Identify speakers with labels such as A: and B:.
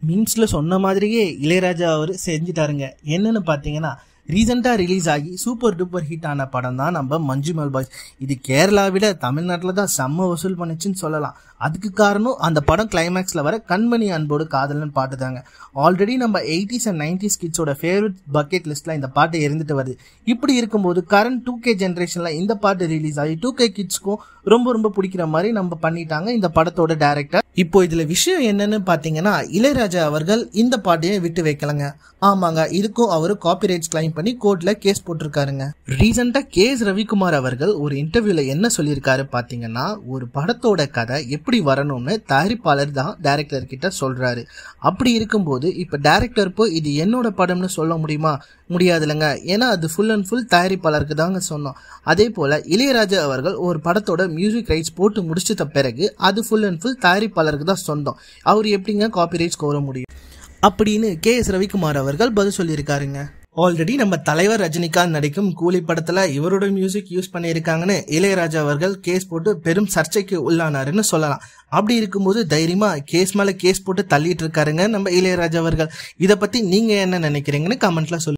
A: மீம்ஸ்ல சொன்ன மாதிரியே இளையராஜா அவர் செஞ்சுட்டாருங்க. என்னன்னு பார்த்தீங்கன்னா, ரீசெண்டா ரிலீஸ் ஆகி சூப்பர் டூப்பர் ஹிட் ஆன படம் தான் நம்ம மஞ்சுமல் பாய்ஸ். இது கேரளா விட தமிழ்நாட்டில் தான் செம்ம வசூல் பண்ணிச்சுன்னு சொல்லலாம். அதுக்கு காரணம் அந்த படம் கிளைமேக்ஸ்ல வர கண்மணி அன்போடு காதலன் பாட்டு தாங்க. ஆல்ரெடி நம்ம 80s and 90s கிட்ஸோட favourite bucket லிஸ்ட்ல இந்த பாட்டு இருந்துட்டு வருது. இப்படி இருக்கும்போது கரண்ட் 2K ஜென்ரேஷன்ல இந்த பாட்டு ரிலீஸ் ஆகி 2K கிட்ஸ்க்கும் ரொம்ப ரொம்ப பிடிக்கிற மாதிரி நம்ம பண்ணிட்டாங்க இந்த படத்தோட டைரக்டர். இப்போ இதுல விஷயம் என்னன்னு பாத்தீங்கன்னா, இளையராஜா அவர்கள் இந்த பாட்டையே விட்டு வைக்கலங்க. ஆமாங்க, இதுக்கும் அவரு காப்பிரைட்ஸ் கிளைம் பண்ணி கோர்ட்ல கேஸ் போட்டிருக்காருங்க. ரீசெண்டா KS ரவிக்குமார் அவர்கள் ஒரு இன்டர்வியூல என்ன சொல்லியிருக்காரு பாத்தீங்கன்னா, ஒரு படத்தோட கதை எப்படி வரணும்னு தயாரிப்பாளர் தான் டைரக்டர் கிட்ட சொல்றாரு. அப்படி இருக்கும்போது இப்ப டைரக்டர் போய் இது என்னோட படம்னு சொல்ல முடியுமா? முடியாதுலங்க. ஏன்னா அது ஃபுல் அண்ட் ஃபுல் தயாரிப்பாளருக்கு தாங்க சொன்னோம். அதே போல இளையராஜா அவர்கள் ஒரு படத்தோட மியூசிக் ரைட்ஸ் போட்டு முடிச்சிட்ட பிறகு அது ஃபுல் அண்ட் ஃபுல் தயாரிப்பாளருக்கு தான் சொந்தம். அவர் எப்படிங்க காப்பிரைட்ஸ் கோர முடியும் அப்படின்னு KS ரவிக்குமார் அவர்கள் பதில் சொல்லியிருக்காருங்க. ஆல்ரெடி நம்ம தலைவர் ரஜினிகாந்த் நடிக்கும் கூலி படத்துல இவரோட மியூசிக் யூஸ் பண்ணியிருக்காங்கன்னு இளையராஜா அவர்கள் கேஸ் போட்டு பெரும் சர்ச்சைக்கு உள்ளானாருன்னு சொல்லலாம். அப்படி இருக்கும்போது தைரியமா கேஸ் மேல கேஸ் போட்டு தள்ளிட்டு இருக்காருங்க நம்ம இளையராஜா அவர்கள். இதை பத்தி நீங்க என்ன நினைக்கிறீங்கன்னு கமெண்ட்ல சொல்லுங்க.